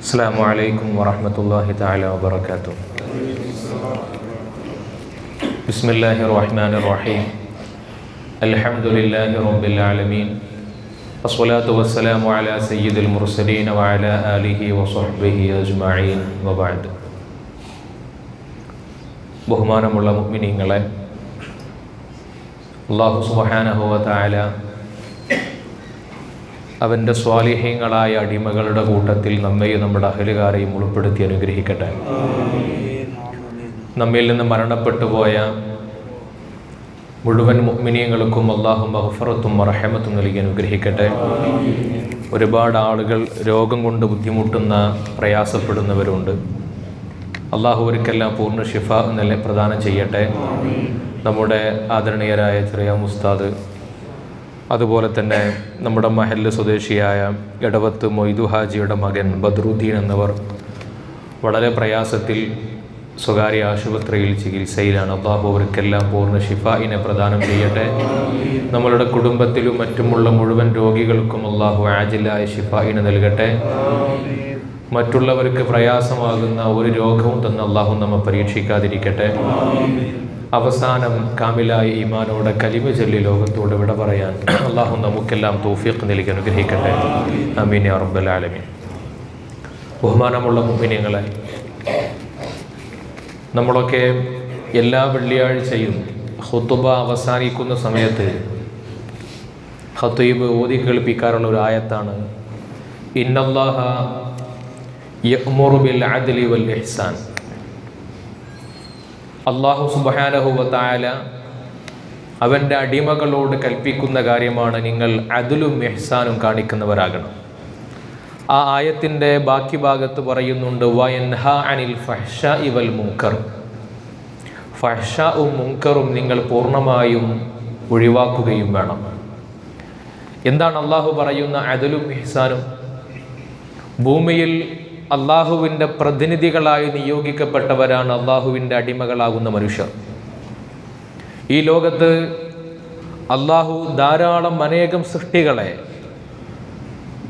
السلام عليكم ورحمة الله تعالى وبركاته. بسم الله الرحمن الرحيم. الحمد لله رب العالمين. الصلاة والسلام على سيد المرسلين وعلى آله وصحبه أجمعين وبعد. ബഹുമാനമുള്ള മുഅ്മിനീങ്ങളെ, അല്ലാഹു സുബ്ഹാനഹു വ തആല അവൻ്റെ സ്വാലിഹീങ്ങളായ അടിമകളുടെ കൂട്ടത്തിൽ നമ്മെയും നമ്മുടെ അഹലുകാരെയും ഉൾപ്പെടുത്തി അനുഗ്രഹിക്കട്ടെ. നമ്മിൽ നിന്ന് മരണപ്പെട്ടു പോയ മുഴുവൻ മുഅ്മിനീങ്ങൾക്കും അല്ലാഹു മഗ്ഫിറത്തും റഹ്മത്തും നൽകി അനുഗ്രഹിക്കട്ടെ. ഒരുപാട് ആളുകൾ രോഗം കൊണ്ട് ബുദ്ധിമുട്ടുന്ന പ്രയാസപ്പെടുന്നവരുണ്ട്. അല്ലാഹു അവർക്കെല്ലാം പൂർണ്ണ ശിഫ എന്നല്ലേ പ്രദാനം ചെയ്യട്ടെ. നമ്മുടെ ആദരണീയരായ ചെറിയ ഉസ്താദ്, അതുപോലെ തന്നെ നമ്മുടെ മഹല്ല് സ്വദേശിയായ എടവത്ത് മൊയ്തു ഹാജിയുടെ മകൻ ബദ്രുദ്ദീൻ എന്നിവർ വളരെ പ്രയാസത്തിൽ സ്വകാര്യ ആശുപത്രിയിൽ ചികിത്സയിലാണ്. അല്ലാഹു അവർക്കെല്ലാം പൂർണ്ണ ശിഫായിനെ പ്രദാനം ചെയ്യട്ടെ. നമ്മളുടെ കുടുംബത്തിലും മറ്റുമുള്ള മുഴുവൻ രോഗികൾക്കും അല്ലാഹു ആജിലായ ശിഫായിനെ നൽകട്ടെ. മറ്റുള്ളവർക്ക് പ്രയാസമാകുന്ന ഒരു രോഗവും തന്നെ അല്ലാഹു നമ്മെ പരീക്ഷിക്കാതിരിക്കട്ടെ. അവസാനം കാമിലായ ഈമാനോടെ കലിമ ചൊല്ലി ലോകത്തോട് വിട പറയാൻ അല്ലാഹു നമുക്കെല്ലാം തൗഫീഖ് നൽകി അനുഗ്രഹിക്കട്ടെ. ആമീൻ യാ റബ്ബൽ ആലമീൻ. ബഹുമാനമുള്ള മുഅ്മിനീങ്ങളെ, നമ്മളൊക്കെ എല്ലാ വെള്ളിയാഴ്ചയും ഖുതുബ അവസാനിക്കുന്ന സമയത്ത് ഖതീബ് ഓതി കേൾപ്പിക്കാറുള്ള ഒരു ആയത്താണ് ഇന്നല്ലാഹ യഅ്മുറു ബിൽ അദ്ലി വൽ ഇഹ്സാൻ. അല്ലാഹു സുബ്ഹാനഹു വ തആല അവൻ്റെ അടിമകളോട് കൽപ്പിക്കുന്ന കാര്യമാണ് നിങ്ങൾ അദ്ലും ഇഹ്സാനും കാണിക്കുന്നവരാകണം. ആ ആയത്തിൻ്റെ ബാക്കി ഭാഗത്ത് പറയുന്നുണ്ട് വയൻഹാ അനിൽ ഫഹ്ശാഇ വൽ മുൻകർ. ഫഹ്ശാഉം മുൻകറും നിങ്ങൾ പൂർണ്ണമായും ഒഴിവാക്കുകയും വേണം. എന്താണ് അല്ലാഹു പറയുന്ന അദ്ലും ഇഹ്സാനും? ഭൂമിയിൽ അള്ളാഹുവിൻ്റെ പ്രതിനിധികളായി നിയോഗിക്കപ്പെട്ടവരാണ് അള്ളാഹുവിൻ്റെ അടിമകളാകുന്ന മനുഷ്യർ. ഈ ലോകത്ത് അള്ളാഹു ധാരാളം അനേകം സൃഷ്ടികളെ,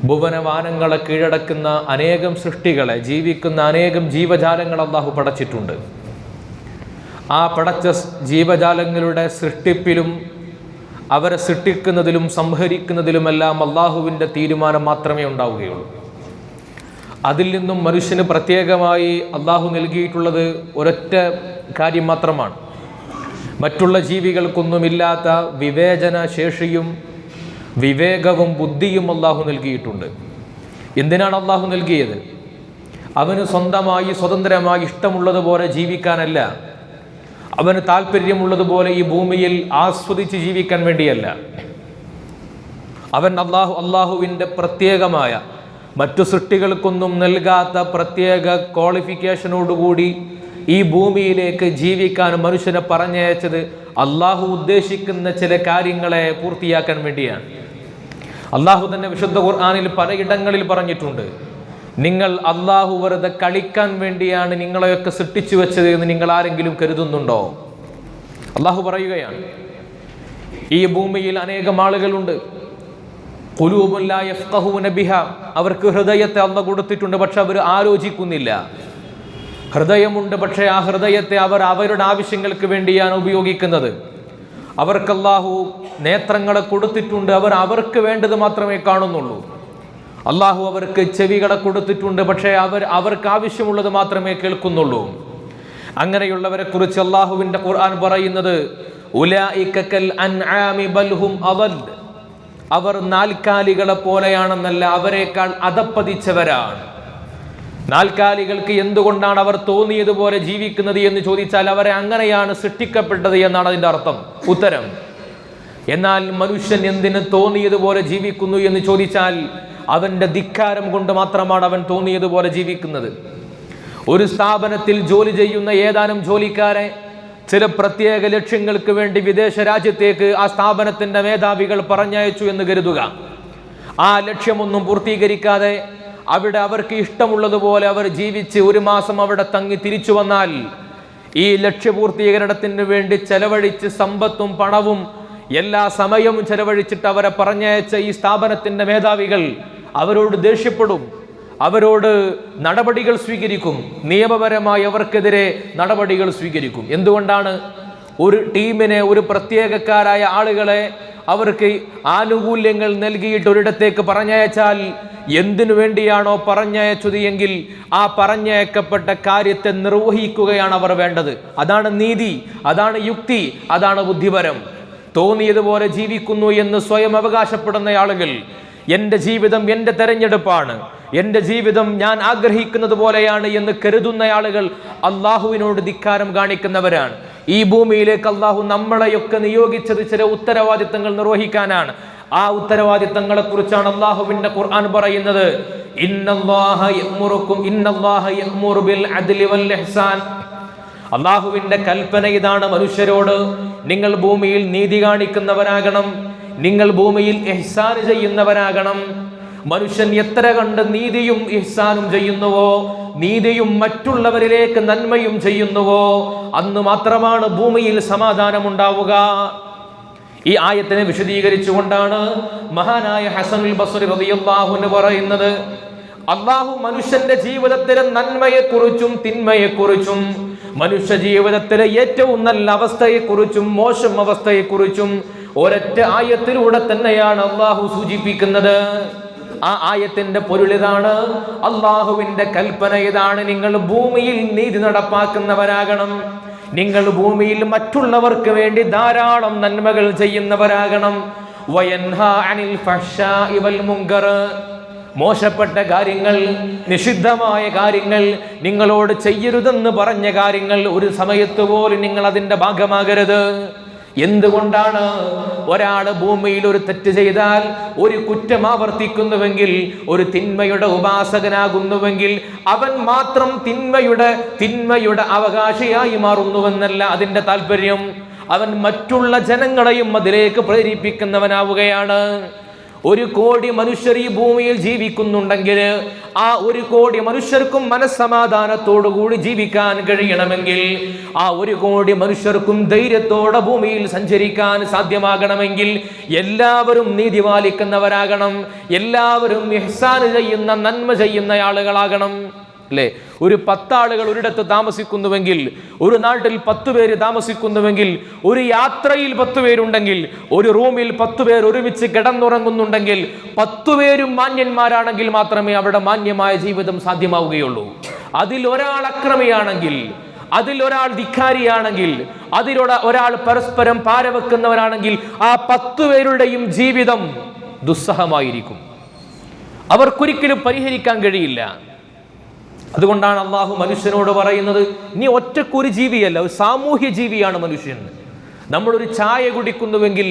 ഭുവനവാനങ്ങളെ കീഴടക്കുന്ന അനേകം സൃഷ്ടികളെ, ജീവിക്കുന്ന അനേകം ജീവജാലങ്ങൾ അള്ളാഹു പടച്ചിട്ടുണ്ട്. ആ പടച്ച ജീവജാലങ്ങളുടെ സൃഷ്ടിപ്പിലും അവരെ സൃഷ്ടിക്കുന്നതിലും സംഹരിക്കുന്നതിലുമെല്ലാം അള്ളാഹുവിൻ്റെ തീരുമാനം മാത്രമേ ഉണ്ടാവുകയുള്ളൂ. അതിൽ നിന്നും മനുഷ്യന് പ്രത്യേകമായി അള്ളാഹു നൽകിയിട്ടുള്ളത് ഒരൊറ്റ കാര്യം മാത്രമാണ്. മറ്റുള്ള ജീവികൾക്കൊന്നുമില്ലാത്ത വിവേചന ശേഷിയും വിവേകവും ബുദ്ധിയും അള്ളാഹു നൽകിയിട്ടുണ്ട്. എന്തിനാണ് അള്ളാഹു നൽകിയത്? അവന് സ്വന്തമായി സ്വതന്ത്രമായി ഇഷ്ടമുള്ളതുപോലെ ജീവിക്കാനല്ല, അവന് താല്പര്യമുള്ളതുപോലെ ഈ ഭൂമിയിൽ ആസ്വദിച്ച് ജീവിക്കാൻ വേണ്ടിയല്ല. അവൻ അള്ളാഹുവിൻ്റെ പ്രത്യേകമായ മറ്റു സൃഷ്ടികൾക്കൊന്നും നൽകാത്ത പ്രത്യേക ക്വാളിഫിക്കേഷനോടുകൂടി ഈ ഭൂമിയിലേക്ക് ജീവിക്കാൻ മനുഷ്യനെ പറഞ്ഞയച്ചത് അള്ളാഹു ഉദ്ദേശിക്കുന്ന ചില കാര്യങ്ങളെ പൂർത്തിയാക്കാൻ വേണ്ടിയാണ്. അള്ളാഹു തന്നെ വിശുദ്ധ ഖുർആനിൽ പലയിടങ്ങളിൽ പറഞ്ഞിട്ടുണ്ട്, നിങ്ങൾ അള്ളാഹു വെറുതെ കളിക്കാൻ വേണ്ടിയാണ് നിങ്ങളെയൊക്കെ സൃഷ്ടിച്ചു വെച്ചത് എന്ന് നിങ്ങൾ ആരെങ്കിലും കരുതുന്നുണ്ടോ? അള്ളാഹു പറയുകയാണ്, ഈ ഭൂമിയിൽ അനേകം ആളുകളുണ്ട്, ഖുലൂബുൻ ലാ യഫ്ഖഹൂന ബിഹാ, അവർക്ക് ഹൃദയത്തെ അല്ലാഹു കൊടുത്തിട്ടുണ്ട്, പക്ഷെ അവർ ആലോചിക്കുന്നില്ല. ഹൃദയമുണ്ട്, പക്ഷേ ആ ഹൃദയത്തെ അവർ അവരുടെ ആവശ്യങ്ങൾക്ക് വേണ്ടിയാണ് ഉപയോഗിക്കുന്നത്. അവർക്ക് അല്ലാഹു നേത്രങ്ങളെ കൊടുത്തിട്ടുണ്ട്, അവർക്ക് വേണ്ടത് മാത്രമേ കാണുന്നുള്ളൂ. അല്ലാഹു അവർക്ക് ചെവികളെ കൊടുത്തിട്ടുണ്ട്, പക്ഷേ അവർക്ക് ആവശ്യമുള്ളത് മാത്രമേ കേൾക്കുന്നുള്ളൂ. അങ്ങനെയുള്ളവരെ കുറിച്ച് അല്ലാഹുവിൻ്റെ ഖുർആൻ പറയുന്നത് ഉലൈക കൽ അൻആമി ബൽ ഹും അദൽ, അവർ നാൽക്കാലികളെ പോലെയാണെന്നല്ല, അവരെക്കാൾ അധപ്പതിച്ചവരാണ്. നാൽക്കാലികൾക്ക് എന്തുകൊണ്ടാണ് അവർ തോന്നിയതുപോലെ ജീവിക്കുന്നത് എന്ന് ചോദിച്ചാൽ അവരെ അങ്ങനെയാണ് സൃഷ്ടിക്കപ്പെട്ടത് എന്നാണ് അതിൻ്റെ അർത്ഥം, ഉത്തരം. എന്നാൽ മനുഷ്യൻ എന്തിന് തോന്നിയതുപോലെ ജീവിക്കുന്നു എന്ന് ചോദിച്ചാൽ അവൻ്റെ ധിക്കാരം കൊണ്ട് മാത്രമാണ് അവൻ തോന്നിയതുപോലെ ജീവിക്കുന്നത്. ഒരു സ്ഥാപനത്തിൽ ജോലി ചെയ്യുന്ന ഏതാനും ജോലിക്കാരെ ചില പ്രത്യേക ലക്ഷ്യങ്ങൾക്ക് വേണ്ടി വിദേശ രാജ്യത്തേക്ക് ആ സ്ഥാപനത്തിൻ്റെ മേധാവികൾ പറഞ്ഞയച്ചു എന്ന് കരുതുക. ആ ലക്ഷ്യമൊന്നും പൂർത്തീകരിക്കാതെ അവിടെ അവർക്ക് ഇഷ്ടമുള്ളതുപോലെ അവർ ജീവിച്ച് ഒരു മാസം അവിടെ തങ്ങി തിരിച്ചു വന്നാൽ ഈ ലക്ഷ്യപൂർത്തീകരണത്തിന് വേണ്ടി ചെലവഴിച്ച് സമ്പത്തും പണവും എല്ലാ സമയവും ചെലവഴിച്ചിട്ട് അവരെ പറഞ്ഞയച്ച ഈ സ്ഥാപനത്തിൻ്റെ മേധാവികൾ അവരോട് ദേഷ്യപ്പെടും. അവരോട് നടപടികൾ സ്വീകരിക്കും, നിയമപരമായി അവർക്കെതിരെ നടപടികൾ സ്വീകരിക്കും. എന്തുകൊണ്ടാണ്? ഒരു ടീമിനെ, ഒരു പ്രത്യേകക്കാരായ ആളുകളെ അവർക്ക് ആനുകൂല്യങ്ങൾ നൽകിയിട്ട് ഒരിടത്തേക്ക് പറഞ്ഞയച്ചാൽ എന്തിനു വേണ്ടിയാണോ പറഞ്ഞയച്ചത് എങ്കിൽ ആ പറഞ്ഞയക്കപ്പെട്ട കാര്യത്തെ നിർവഹിക്കുകയാണ് അവർ വേണ്ടത്. അതാണ് നീതി, അതാണ് യുക്തി, അതാണ് ബുദ്ധിപരം. തോന്നിയതുപോലെ ജീവിക്കുന്നു എന്ന് സ്വയം അവകാശപ്പെടുന്ന ആളുകൾ, എൻ്റെ ജീവിതം എൻ്റെ തെരഞ്ഞെടുപ്പാണ്, എൻ്റെ ജീവിതം ഞാൻ ആഗ്രഹിക്കുന്നത് പോലെയാണ് എന്ന് കരുതുന്ന ആളുകൾ അള്ളാഹുവിനോട് ധിക്കാരം കാണിക്കുന്നവരാണ്. ഈ ഭൂമിയിലേക്ക് അള്ളാഹു നമ്മളെയൊക്കെ നിയോഗിച്ചത് ചില ഉത്തരവാദിത്തങ്ങൾ നിർവഹിക്കാനാണ്. ആ ഉത്തരവാദിത്തങ്ങളെ കുറിച്ചാണ് അള്ളാഹുവിന്റെ ഖുർആൻ പറയുന്നത്. അള്ളാഹുവിന്റെ കൽപ്പന ഇതാണ് മനുഷ്യരോട്: നിങ്ങൾ ഭൂമിയിൽ നീതി കാണിക്കുന്നവരാകണം, നിങ്ങൾ ഭൂമിയിൽ ഇഹ്സാൻ ചെയ്യുന്നവരാകണം. മനുഷ്യൻ എത്ര കണ്ട് നീതിയും ഇഹ്സാനും ചെയ്യുന്നുവോ, നീതിയും മറ്റുള്ളവരിലേക്ക് നന്മയും ചെയ്യുന്നുവോ, അന്ന് മാത്രമാണ് ഭൂമിയിൽ സമാധാനമുണ്ടാവുക. ഈ ആയത്തിനെ വിശദീകരിച്ചുകൊണ്ടാണ് മഹാനായ ഹസനുൽ ബസ്രി റളിയല്ലാഹു അൻഹു പറയുന്നത്, അള്ളാഹു മനുഷ്യന്റെ ജീവിതത്തിലെ നന്മയെക്കുറിച്ചും തിന്മയെക്കുറിച്ചും, മനുഷ്യ ജീവിതത്തിലെ ഏറ്റവും നല്ല അവസ്ഥയെക്കുറിച്ചും മോശം അവസ്ഥയെക്കുറിച്ചും ഒരൊറ്റ ആയത്തിലൂടെ തന്നെയാണ് അള്ളാഹു സൂചിപ്പിക്കുന്നത്. ആ ആയത്തിന്റെ പൊരുളിതാണ്, അള്ളാഹുവിന്റെ കൽപ്പന ഇതാണ്: നിങ്ങൾ ഭൂമിയിൽ നീതി നടപ്പാക്കുന്നവരാകണം, നിങ്ങൾ ഭൂമിയിൽ മറ്റുള്ളവർക്ക് വേണ്ടി ധാരാളം നന്മകൾ ചെയ്യുന്നവരാകണം. വയൻഹാ അനിൽ ഫഹ്ശാഇ വൽ മുൻകർ, മോശപ്പെട്ട കാര്യങ്ങൾ, നിഷിദ്ധമായ കാര്യങ്ങൾ, നിങ്ങളോട് ചെയ്യരുതെന്ന് പറഞ്ഞ കാര്യങ്ങൾ ഒരു സമയത്ത് പോലും നിങ്ങൾ അതിന്റെ ഭാഗമാകരുത്. എന്തുകൊണ്ടാണ്? ഒരാൾ ഭൂമിയിൽ ഒരു തെറ്റ് ചെയ്താൽ, ഒരു കുറ്റം ആവർത്തിക്കുന്നുവെങ്കിൽ, ഒരു തിന്മയുടെ ഉപാസകനാകുന്നുവെങ്കിൽ അവൻ മാത്രം തിന്മയുടെ അവകാശിയായി മാറുന്നുവെന്നല്ല അതിന്റെ താല്പര്യം. അവൻ മറ്റുള്ള ജനങ്ങളെയും അതിലേക്ക് പ്രേരിപ്പിക്കുന്നവനാവുകയാണ്. 1 കോടി മനുഷ്യർ ഈ ഭൂമിയിൽ ജീവിക്കുന്നുണ്ടെങ്കിൽ ആ 1 കോടി മനുഷ്യർക്കും മനസ്സമാധാനത്തോടുകൂടി ജീവിക്കാൻ കഴിയണമെങ്കിൽ, ആ 1 കോടി മനുഷ്യർക്കും ധൈര്യത്തോടെ ഭൂമിയിൽ സഞ്ചരിക്കാൻ സാധ്യമാകണമെങ്കിൽ എല്ലാവരും നീതി പാലിക്കുന്നവരാകണം, എല്ലാവരും ഇഹ്സാൻ ചെയ്യുന്ന, നന്മ ചെയ്യുന്ന ആളുകളാകണം. അല്ലേ? ഒരു 10 ആളുകൾ ഒരിടത്ത് താമസിക്കുന്നുവെങ്കിൽ, ഒരു നാട്ടിൽ 10 പേര് താമസിക്കുന്നുവെങ്കിൽ, ഒരു യാത്രയിൽ 10 പേരുണ്ടെങ്കിൽ, ഒരു റൂമിൽ 10 പേർ ഒരുമിച്ച് കിടന്നുറങ്ങുന്നുണ്ടെങ്കിൽ, 10 പേരും മാന്യന്മാരാണെങ്കിൽ മാത്രമേ അവിടെ മാന്യമായ ജീവിതം സാധ്യമാവുകയുള്ളൂ. അതിൽ ഒരാൾ അക്രമിയാണെങ്കിൽ, അതിൽ ഒരാൾ ധിക്കാരിയാണെങ്കിൽ, ഒരാൾ പരസ്പരം പാരവെക്കുന്നവരാണെങ്കിൽ ആ 10 പേരുടെയും ജീവിതം ദുസ്സഹമായിരിക്കും. അവർക്കൊരിക്കലും പരിഹരിക്കാൻ കഴിയില്ല. അതുകൊണ്ടാണ് അള്ളാഹു മനുഷ്യനോട് പറയുന്നത്, നീ ഒറ്റക്കൊരു ജീവിയല്ല, ഒരു സാമൂഹ്യ ജീവിയാണ് മനുഷ്യൻ. നമ്മളൊരു ചായ കുടിക്കുന്നുവെങ്കിൽ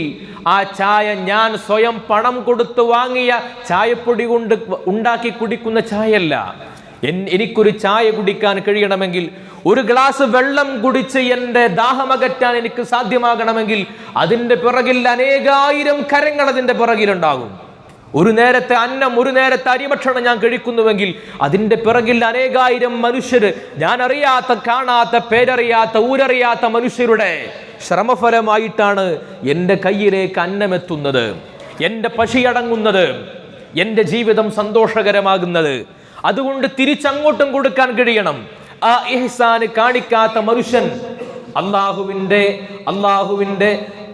ആ ചായ ഞാൻ സ്വയം പണം കൊടുത്ത് വാങ്ങിയ ചായപ്പൊടി കൊണ്ട് ഉണ്ടാക്കി കുടിക്കുന്ന ചായയല്ല. എനിക്കൊരു ചായ കുടിക്കാൻ കഴിയണമെങ്കിൽ, ഒരു ഗ്ലാസ് വെള്ളം കുടിച്ച് എൻ്റെ ദാഹമകറ്റാൻ എനിക്ക് സാധ്യമാകണമെങ്കിൽ അതിൻ്റെ പിറകിൽ അനേകായിരം കരങ്ങൾ അതിൻ്റെ പിറകിലുണ്ടാകും. ഒരു നേരത്തെ അന്നം, ഒരു നേരത്തെ അരിഭക്ഷണം ഞാൻ കഴിക്കുന്നുവെങ്കിൽ അതിൻ്റെ പിറകിൽ അനേകായിരം മനുഷ്യർ, ഞാൻ അറിയാത്ത, കാണാത്ത, പേരറിയാത്ത, ഊരറിയാത്ത മനുഷ്യരുടെ ശ്രമഫലമായിട്ടാണ് എൻ്റെ കയ്യിലേക്ക് അന്നമെത്തുന്നത്, എൻ്റെ പശിയടങ്ങുന്നത്, എൻ്റെ ജീവിതം സന്തോഷകരമാകുന്നത്. അതുകൊണ്ട് തിരിച്ചങ്ങോട്ടും കൊടുക്കാൻ കഴിയണം. ആ ഇഹ്സാന് കാണിക്കാത്ത മനുഷ്യൻ അള്ളാഹുവിൻ്റെ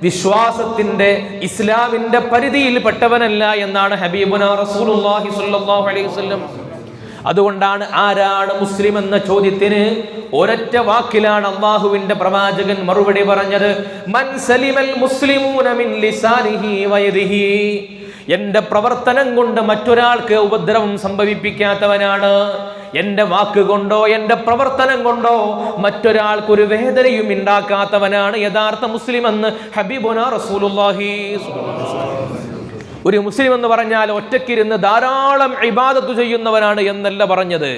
വിശ്വാസത്തിന്റെ, ഇസ്ലാമിന്റെ പരിധിയിൽപ്പെട്ടവനല്ല എന്നാണ് ഹബീബുനാ റസൂലുള്ളാഹി സ്വല്ലല്ലാഹു അലൈഹി വസല്ലം. അതുകൊണ്ടാണ് ആരാണ് മുസ്ലിം എന്ന ചോദ്യത്തിന് ഒരൊറ്റ വാക്കിലാണ് അള്ളാഹുവിന്റെ പ്രവാചകൻ മറുപടി പറഞ്ഞത്: മൻ സലിമൽ മുസ്ലിമൂന മിൻ ലിസാനിഹി വയദിഹി. എന്റെ പ്രവർത്തനം കൊണ്ട് മറ്റൊരാൾക്ക് ഉപദ്രവം സംഭവിപ്പിക്കാത്തവനാണ്, എൻ്റെ വാക്ക് കൊണ്ടോ എൻ്റെ പ്രവർത്തനം കൊണ്ടോ മറ്റൊരാൾക്കൊരു വേദനയും ഉണ്ടാക്കാത്തവനാണ് യഥാർത്ഥ മുസ്ലിം എന്ന് ഹബീബുനാ റസൂലുള്ളാഹി. ഒരു മുസ്ലിം എന്ന് പറഞ്ഞാൽ ഒറ്റയ്ക്കിരുന്ന് ധാരാളം ഇബാദത്ത് ചെയ്യുന്നവനാണ് എന്നല്ല പറഞ്ഞത്.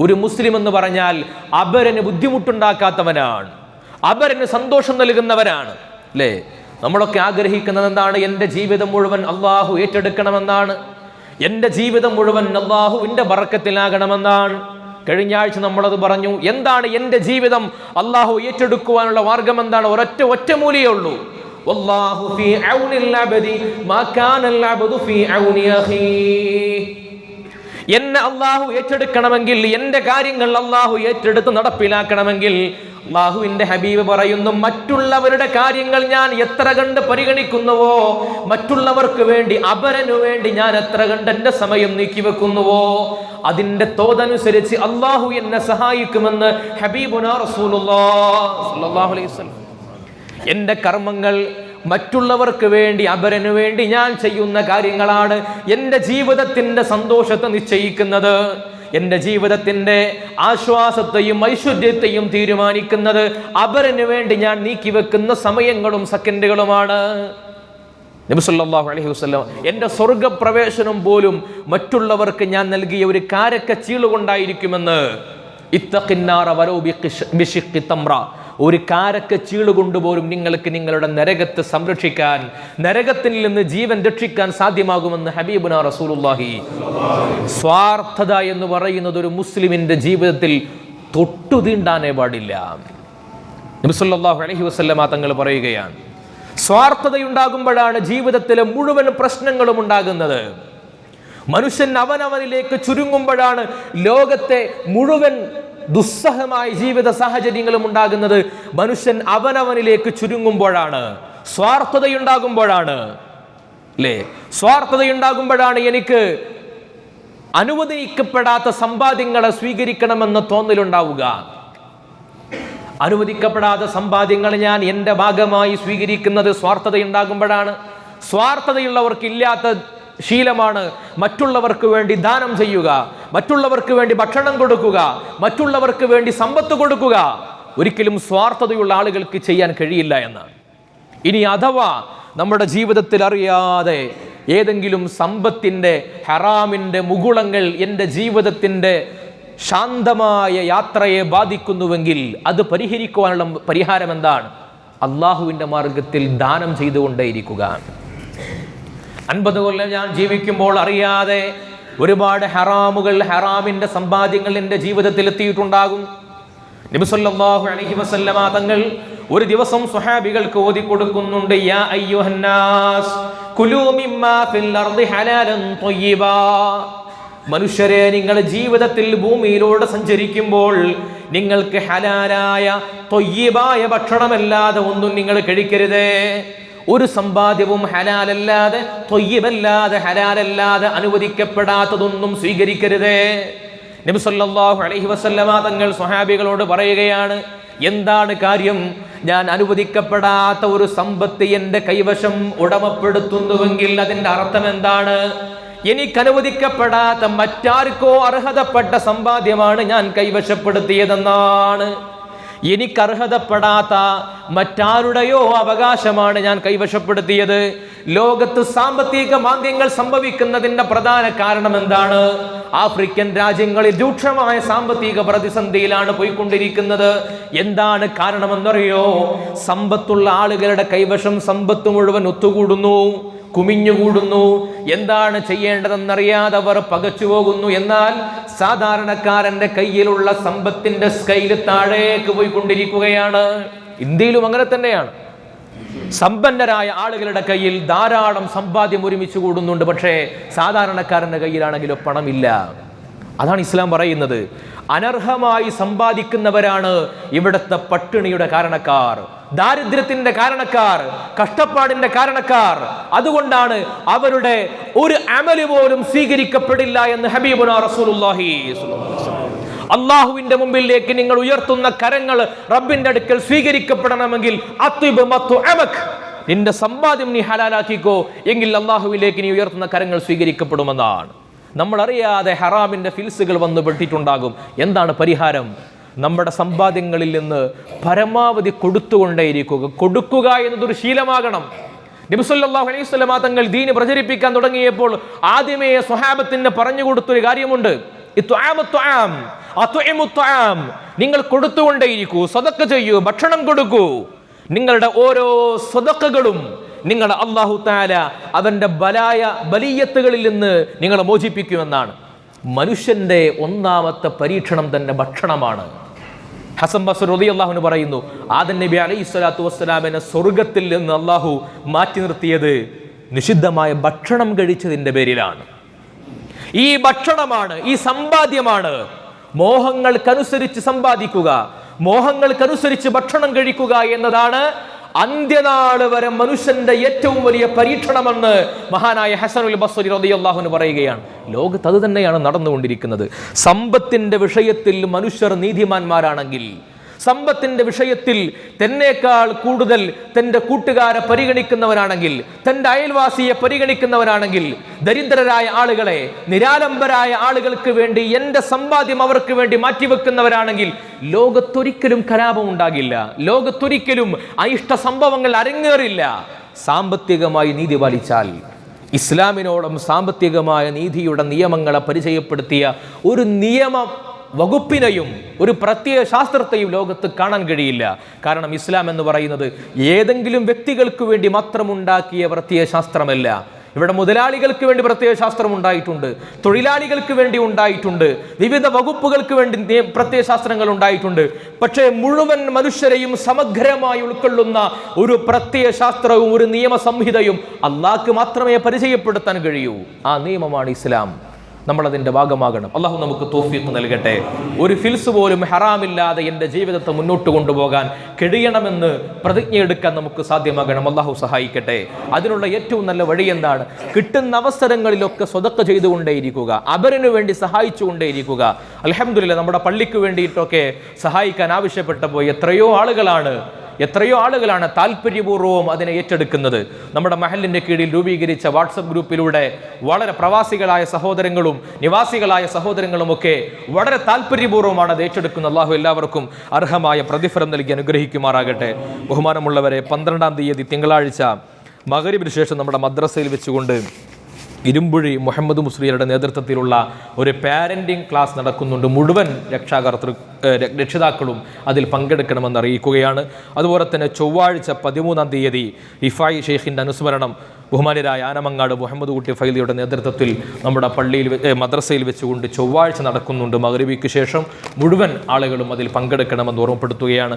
ഒരു മുസ്ലിം എന്ന് പറഞ്ഞാൽ അപരന് ബുദ്ധിമുട്ടുണ്ടാക്കാത്തവനാണ്, അപരന് സന്തോഷം നൽകുന്നവനാണ്. അല്ലേ? നമ്മളൊക്കെ ആഗ്രഹിക്കുന്നത് എന്താണ്? എൻ്റെ ജീവിതം മുഴുവൻ അള്ളാഹു ഏറ്റെടുക്കണമെന്നാണ്, എൻ്റെ ജീവിതം മുഴുവൻ അള്ളാഹുവിൻ്റെ ബറക്കത്തിലാകണമെന്നാണ്. കഴിഞ്ഞ ആഴ്ച നമ്മളത് പറഞ്ഞു. എന്താണ് എൻ്റെ ജീവിതം അള്ളാഹു ഏറ്റെടുക്കുവാനുള്ള മാർഗം? എന്താണ്? ഒറ്റ മൂലയേ ഉള്ളൂ. വല്ലാഹു ഫീ ഔനിൽ അബ്ദി മാ കാനൽ അബ്ദു ഫീ ഔനി അഖീഹി. എന്നെ അള്ളാഹു ഏറ്റെടുക്കണമെങ്കിൽ, എൻ്റെ കാര്യങ്ങൾ അള്ളാഹു ഏറ്റെടുത്ത് നടപ്പിലാക്കണമെങ്കിൽ അള്ളാഹുവിന്റെ ഹബീബ് പറയുന്നു, മറ്റുള്ളവരുടെ കാര്യങ്ങൾ ഞാൻ എത്ര കണ്ട് പരിഗണിക്കുന്നുവോ, മറ്റുള്ളവർക്ക് വേണ്ടി, അപരനു വേണ്ടി ഞാൻ എത്ര കണ്ട് എൻ്റെ സമയം നീക്കിവെക്കുന്നുവോ, അതിൻ്റെ തോതനുസരിച്ച് അള്ളാഹു എന്നെ സഹായിക്കുമെന്ന് ഹബീബുനാ റസൂലുള്ളാഹി സ്വല്ലല്ലാഹു അലൈഹി വസല്ലം. എൻ്റെ കർമ്മങ്ങൾ മറ്റുള്ളവർക്ക് വേണ്ടി, അപരനു വേണ്ടി ഞാൻ ചെയ്യുന്ന കാര്യങ്ങളാണ് എൻ്റെ ജീവിതത്തിൻ്റെ സന്തോഷത്തെ നിശ്ചയിക്കുന്നത്. എൻ്റെ ജീവിതത്തിൻ്റെ ആശ്വാസത്തെയും ഐശ്വര്യത്തെയും തീരുമാനിക്കുന്നത് അപരനു വേണ്ടി ഞാൻ നീക്കിവെക്കുന്ന സമയങ്ങളും സെക്കൻഡുകളുമാണ്. നബി സല്ലല്ലാഹു അലൈഹി വസല്ലം എൻ്റെ സ്വർഗപ്രവേശനം പോലും മറ്റുള്ളവർക്ക് ഞാൻ നൽകിയ ഒരു കാരക്ക ചീളുകൊണ്ടായിരിക്കുമെന്ന്. ഇത്തഖിന്നാറ വലൗ ബിശിഖ്ഖി തംറ, ഒരു കാരക്ക ചീളുകൊണ്ടുപോലും നിങ്ങൾക്ക് നിങ്ങളുടെ നരകത്തെ സംരക്ഷിക്കാൻ, നരകത്തിൽ നിന്ന് ജീവൻ രക്ഷിക്കാൻ സാധ്യമാകുമെന്ന് ഹബീബുനാ റസൂലുള്ളാഹി. സ്വാർത്ഥത എന്ന് പറയുന്നത് ഒരു മുസ്ലിമിന്റെ ജീവിതത്തിൽ തൊട്ടു തീണ്ടാനേ പാടില്ല. നബി സല്ലല്ലാഹു അലൈഹി വസല്ലമ തങ്ങൾ പറയുകയാണ്, സ്വാർത്ഥതയുണ്ടാകുമ്പോഴാണ് ജീവിതത്തിലെ മുഴുവൻ പ്രശ്നങ്ങളും ഉണ്ടാകുന്നത്. മനുഷ്യൻ അവനവനിലേക്ക് ചുരുങ്ങുമ്പോഴാണ് ലോകത്തെ മുഴുവൻ ദുസ്സഹമായ ജീവിത സാഹചര്യങ്ങളും ഉണ്ടാകുന്നത്. മനുഷ്യൻ അവനവനിലേക്ക് ചുരുങ്ങുമ്പോഴാണ്, സ്വാർത്ഥതയുണ്ടാകുമ്പോഴാണ്, അല്ലേ? സ്വാർത്ഥതയുണ്ടാകുമ്പോഴാണ് എനിക്ക് അനുവദിക്കപ്പെടാത്ത സമ്പാദ്യങ്ങളെ സ്വീകരിക്കണമെന്ന തോന്നലുണ്ടാവുക. അനുവദിക്കപ്പെടാത്ത സമ്പാദ്യങ്ങൾ ഞാൻ എൻ്റെ ഭാഗമായി സ്വീകരിക്കുന്നത് സ്വാർത്ഥതയുണ്ടാകുമ്പോഴാണ്. സ്വാർത്ഥതയുള്ളവർക്ക് ഇല്ലാത്ത ശീലമാണ് മറ്റുള്ളവർക്ക് വേണ്ടി ദാനം ചെയ്യുക, മറ്റുള്ളവർക്ക് വേണ്ടി ഭക്ഷണം കൊടുക്കുക, മറ്റുള്ളവർക്ക് വേണ്ടി സമ്പത്ത് കൊടുക്കുക. ഒരിക്കലും സ്വാർത്ഥതയുള്ള ആളുകൾക്ക് ചെയ്യാൻ കഴിയില്ല എന്നാണ്. ഇനി അഥവാ നമ്മുടെ ജീവിതത്തിൽ അറിയാതെ ഏതെങ്കിലും സമ്പത്തിൻ്റെ, ഹറാമിൻ്റെ മുകുളങ്ങൾ എൻ്റെ ജീവിതത്തിൻ്റെ ശാന്തമായ യാത്രയെ ബാധിക്കുന്നുവെങ്കിൽ അത് പരിഹരിക്കുവാനുള്ള പരിഹാരം എന്താണ്? അള്ളാഹുവിൻ്റെ മാർഗത്തിൽ ദാനം ചെയ്തുകൊണ്ടേയിരിക്കുക. 50 കൊല്ലം ഞാൻ ജീവിക്കുമ്പോൾ അറിയാതെ ഒരുപാട് ഹറാമുകൾ, ഹറാമിന്റെ സമ്പാദ്യങ്ങൾ എൻ്റെ ജീവിതത്തിൽ എത്തിയിട്ടുണ്ടാകും. നബി സല്ലല്ലാഹു അലൈഹി വസല്ലമ തങ്ങൾ ഒരു ദിവസം സ്വഹാബികൾക്ക് ഓതി കൊടുക്കുന്നുണ്ട്, യാ അയ്യുഹന്നാസ് കുലൂ മിമ്മാ ഫിൽ അർദി ഹലാലൻ ത്വയ്യിബാ. മനുഷ്യരെ, നിങ്ങൾ ജീവിതത്തിൽ ഭൂമിയിലൂടെ സഞ്ചരിക്കുമ്പോൾ നിങ്ങൾക്ക് ഹലാലായ ത്വയ്യിബായ ഭക്ഷണമല്ലാതെ ഒന്നും നിങ്ങൾ കഴിക്കരുതേ. ഒരു സമ്പാദ്യവും ഹലാലല്ലാതെ, ത്വയ്യിബല്ലാതെ, ഹലാലല്ലാതെ അനുവദിക്കപ്പെടാത്തതൊന്നും സ്വീകരിക്കരുതേ. നബി സല്ലല്ലാഹു അലൈഹി വസല്ലമ തങ്ങൾ സ്വഹാബികളോട് പറയുകയാണ്, എന്താണ് കാര്യം? ഞാൻ അനുവദിക്കപ്പെടാത്ത ഒരു സമ്പത്ത് എൻ്റെ കൈവശം ഉടമപ്പെടുത്തുന്നുവെങ്കിൽ അതിൻ്റെ അർത്ഥം എന്താണ്? എനിക്ക് അനുവദിക്കപ്പെടാത്ത മറ്റാർക്കോ അർഹതപ്പെട്ട സമ്പാദ്യമാണ് ഞാൻ കൈവശപ്പെടുത്തിയതെന്നാണ്. എനിക്കർഹതപ്പെടാത്ത മറ്റാരുടെയോ അവകാശമാണ് ഞാൻ കൈവശപ്പെടുത്തിയത്. ലോകത്ത് സാമ്പത്തിക മാന്ദ്യങ്ങൾ സംഭവിക്കുന്നതിന്റെ പ്രധാന കാരണം എന്താണ്? ആഫ്രിക്കൻ രാജ്യങ്ങളിൽ രൂക്ഷമായ സാമ്പത്തിക പ്രതിസന്ധിയിലാണ് പോയിക്കൊണ്ടിരിക്കുന്നത്. എന്താണ് കാരണമെന്നറിയോ? സമ്പത്തുള്ള ആളുകളുടെ കൈവശം സമ്പത്ത് മുഴുവൻ ഒത്തുകൂടുന്നു, കുമിഞ്ഞുകൂടുന്നു. എന്താണ് ചെയ്യേണ്ടതെന്നറിയാതെ അവർ പകച്ചുപോകുന്നു. എന്നാൽ സാധാരണക്കാരന്റെ കയ്യിലുള്ള സമ്പത്തിന്റെ സ്കെയിൽ താഴേക്ക് പോയിക്കൊണ്ടിരിക്കുകയാണ്. ഇന്ത്യയിലും അങ്ങനെ തന്നെയാണ്. സമ്പന്നരായ ആളുകളുടെ കയ്യിൽ ധാരാളം സമ്പാദ്യം ഒരുമിച്ച് കൂടുന്നുണ്ട്, പക്ഷേ സാധാരണക്കാരന്റെ കയ്യിലാണെങ്കിലോ പണമില്ല. അതാണ് ഇസ്ലാം പറയുന്നത്. അനർഹമായി സമ്പാദിക്കുന്നവരാണ് ഇവിടുത്തെ പട്ടിണിയുടെ കാരണക്കാർ, ദാരിദ്ര്യത്തിന്റെ കാരണക്കാർ, കഷ്ടപ്പാടിന്റെ കാരണക്കാർ. അതുകൊണ്ടാണ് അവരുടെ ഒരു അമല് പോലും സ്വീകരിക്കപ്പെടില്ല എന്ന് ഹബീബുനാ റസൂലുള്ളാഹി സ്വല്ലല്ലാഹു അലൈഹി വസല്ലം. അള്ളാഹുവിന്റെ മുമ്പിലേക്ക് നിങ്ങൾ ഉയർത്തുന്ന കരങ്ങൾ റബ്ബിന്റെ അടുക്കൽ സ്വീകരിക്കപ്പെടണമെങ്കിൽ അത്യിബ് മത്അമക്, നിന്റെ സമ്പാദ്യം നീ ഹലാലാക്കിക്കോ, എങ്കിൽ അള്ളാഹുവിലേക്ക് നീ ഉയർത്തുന്ന കരങ്ങൾ സ്വീകരിക്കപ്പെടുമെന്നാണ്. നമ്മൾ അറിയാതെ ഹറാമിന്റെ ഫിൽസുകൾ വന്നു പെട്ടിട്ടുണ്ടാകും. എന്താണ് പരിഹാരം? നമ്മുടെ സമ്പാദ്യങ്ങളിൽ നിന്ന് പരമാവധി കൊടുത്തുകൊണ്ടേയിരിക്കുക. കൊടുക്കുക എന്നതൊരു ശീലമാകണം. നബി സല്ലല്ലാഹു അലൈഹി വസല്ലം തങ്ങൾ ദീന് പ്രചരിപ്പിക്കാൻ തുടങ്ങിയപ്പോൾ ആദ്യമേ സ്വഹാബത്തിന് പറഞ്ഞു കൊടുത്തൊരു കാര്യമുണ്ട്. നിങ്ങൾ കൊടുത്തുകൊണ്ടേയിരിക്കൂ, സദഖ ചെയ്യൂ, ഭക്ഷണം കൊടുക്കൂ. നിങ്ങളുടെ ഓരോ സദഖകളും നിങ്ങളുടെ അല്ലാഹു തആല അവന്റെ ബലിയത്തുകളിൽ നിന്ന് നിങ്ങളെ മോചിപ്പിക്കുമെന്നാണ്. മനുഷ്യന്റെ ഒന്നാമത്തെ പരീക്ഷണം തന്നെ ഭക്ഷണമാണ്. ഹസൻ ബസ്രി റളിയല്ലാഹു അൻഹു പറയുന്നു, ആദം നബി അലൈഹി സ്വലാത്തു വസ്സലാമിനെ സ്വർഗത്തിൽ നിന്ന് അള്ളാഹു മാറ്റി നിർത്തിയത് നിഷിദ്ധമായ ഭക്ഷണം കഴിച്ചതിൻ്റെ പേരിലാണ്. ഈ ഭക്ഷണമാണ്, ഈ സമ്പാദ്യമാണ്. മോഹങ്ങൾക്കനുസരിച്ച് സമ്പാദിക്കുക, മോഹങ്ങൾക്കനുസരിച്ച് ഭക്ഷണം കഴിക്കുക എന്നതാണ് അന്ത്യനാൾ വരെ മനുഷ്യന്റെ ഏറ്റവും വലിയ പരീക്ഷണമെന്ന് മഹാനായ ഹസനുൽ ബസ്രി റളിയല്ലാഹു അൻഹു പറയുകയാണ്. ലോകത്ത് അത് തന്നെയാണ് നടന്നുകൊണ്ടിരിക്കുന്നത്. സമ്പത്തിന്റെ വിഷയത്തിൽ മനുഷ്യർ നീതിമാന്മാരാണെങ്കിൽ, സമ്പത്തിന്റെ വിഷയത്തിൽ തന്നേക്കാൾ കൂടുതൽ തൻ്റെ കൂട്ടുകാരെ പരിഗണിക്കുന്നവരാണെങ്കിൽ, തൻ്റെ അയൽവാസിയെ പരിഗണിക്കുന്നവരാണെങ്കിൽ, ദരിദ്രരായ ആളുകളെ, നിരാലംബരായ ആളുകൾക്ക് വേണ്ടി എൻ്റെ സമ്പാദ്യം അവർക്ക് വേണ്ടി മാറ്റിവെക്കുന്നവരാണെങ്കിൽ ലോകത്തൊരിക്കലും കലാപം ഉണ്ടാകില്ല, ലോകത്തൊരിക്കലും അനിഷ്ട സംഭവങ്ങൾ അരങ്ങേറില്ല. സാമ്പത്തികമായി നീതി പാലിച്ചാൽ, ഇസ്ലാമിനോളം സാമ്പത്തികമായ നീതിയുടെ നിയമങ്ങളെ പരിചയപ്പെടുത്തിയ ഒരു നിയമ വകുപ്പിനെയും ഒരു പ്രത്യയ ശാസ്ത്രത്തെയും ലോകത്ത് കാണാൻ കഴിയില്ല. കാരണം ഇസ്ലാം എന്ന് പറയുന്നത് ഏതെങ്കിലും വ്യക്തികൾക്ക് വേണ്ടി മാത്രം ഉണ്ടാക്കിയ പ്രത്യയ ശാസ്ത്രമല്ല. ഇവിടെ മുതലാളികൾക്ക് വേണ്ടി പ്രത്യയ ശാസ്ത്രം ഉണ്ടായിട്ടുണ്ട്, തൊഴിലാളികൾക്ക് വേണ്ടി ഉണ്ടായിട്ടുണ്ട്, വിവിധ വകുപ്പുകൾക്ക് വേണ്ടി പ്രത്യയ ശാസ്ത്രങ്ങൾ ഉണ്ടായിട്ടുണ്ട്. പക്ഷേ മുഴുവൻ മനുഷ്യരെയും സമഗ്രമായി ഉൾക്കൊള്ളുന്ന ഒരു പ്രത്യയ ശാസ്ത്രവും ഒരു നിയമ സംഹിതയും അള്ളാഹ്ക്ക് മാത്രമേ പരിചയപ്പെടുത്താൻ കഴിയൂ. ആ നിയമമാണ് ഇസ്ലാം. നമ്മളതിൻ്റെ ഭാഗമാകണം. അള്ളാഹു നമുക്ക് തൗഫീഖ് നൽകട്ടെ. ഒരു ഫിൽസ് പോലും ഹറാമില്ലാതെ എൻ്റെ ജീവിതത്തെ മുന്നോട്ട് കൊണ്ടുപോകാൻ കഴിയണമെന്ന് പ്രതിജ്ഞയെടുക്കാൻ നമുക്ക് സാധ്യമാകണം. അള്ളാഹു സഹായിക്കട്ടെ. അതിനുള്ള ഏറ്റവും നല്ല വഴി എന്താണ്? കിട്ടുന്ന അവസരങ്ങളിലൊക്കെ സ്വതക്ക ചെയ്തുകൊണ്ടേയിരിക്കുക, അവരിനു വേണ്ടി സഹായിച്ചുകൊണ്ടേയിരിക്കുക. അൽഹംദുലില്ലാഹ്, നമ്മുടെ പള്ളിക്ക് വേണ്ടിയിട്ടൊക്കെ സഹായിക്കാൻ ആവശ്യപ്പെട്ടപ്പോൾ എത്രയോ ആളുകളാണ് താല്പര്യപൂർവ്വം അതിനെ ഏറ്റെടുക്കുന്നത്. നമ്മുടെ മഹലിൻ്റെ കീഴിൽ രൂപീകരിച്ച വാട്സപ്പ് ഗ്രൂപ്പിലൂടെ വളരെ പ്രവാസികളായ സഹോദരങ്ങളും നിവാസികളായ സഹോദരങ്ങളുമൊക്കെ വളരെ താല്പര്യപൂർവ്വമാണ് അത് ഏറ്റെടുക്കുന്നത്. അള്ളാഹു എല്ലാവർക്കും അർഹമായ പ്രതിഫലം നൽകി അനുഗ്രഹിക്കുമാറാകട്ടെ. ബഹുമാനമുള്ളവരെ, 12-ാം തീയതി തിങ്കളാഴ്ച മഗ്‌രിബിന് ശേഷം നമ്മുടെ മദ്രസയിൽ വെച്ചുകൊണ്ട് ഇരുമ്പുഴി മുഹമ്മദ് മുസ്ലിയുടെ നേതൃത്വത്തിലുള്ള ഒരു പാരന്റിംഗ് ക്ലാസ് നടക്കുന്നുണ്ട്. മുഴുവൻ രക്ഷിതാക്കളും അതിൽ പങ്കെടുക്കണമെന്ന് അറിയിക്കുകയാണ്. അതുപോലെ തന്നെ ചൊവ്വാഴ്ച 13-ാം തീയതി ഇഫായി ഷെയ്ഖിൻ്റെ അനുസ്മരണം ബഹുമാന്യരായ ആനമങ്ങാട് മുഹമ്മദ് കുട്ടി ഫൈലിയുടെ നേതൃത്വത്തിൽ നമ്മുടെ മദ്രസയിൽ വെച്ചുകൊണ്ട് ചൊവ്വാഴ്ച നടക്കുന്നുണ്ട്. മഗ്‌രിബിക്ക് ശേഷം മുഴുവൻ ആളുകളും അതിൽ പങ്കെടുക്കണമെന്ന് ഓർമ്മപ്പെടുത്തുകയാണ്.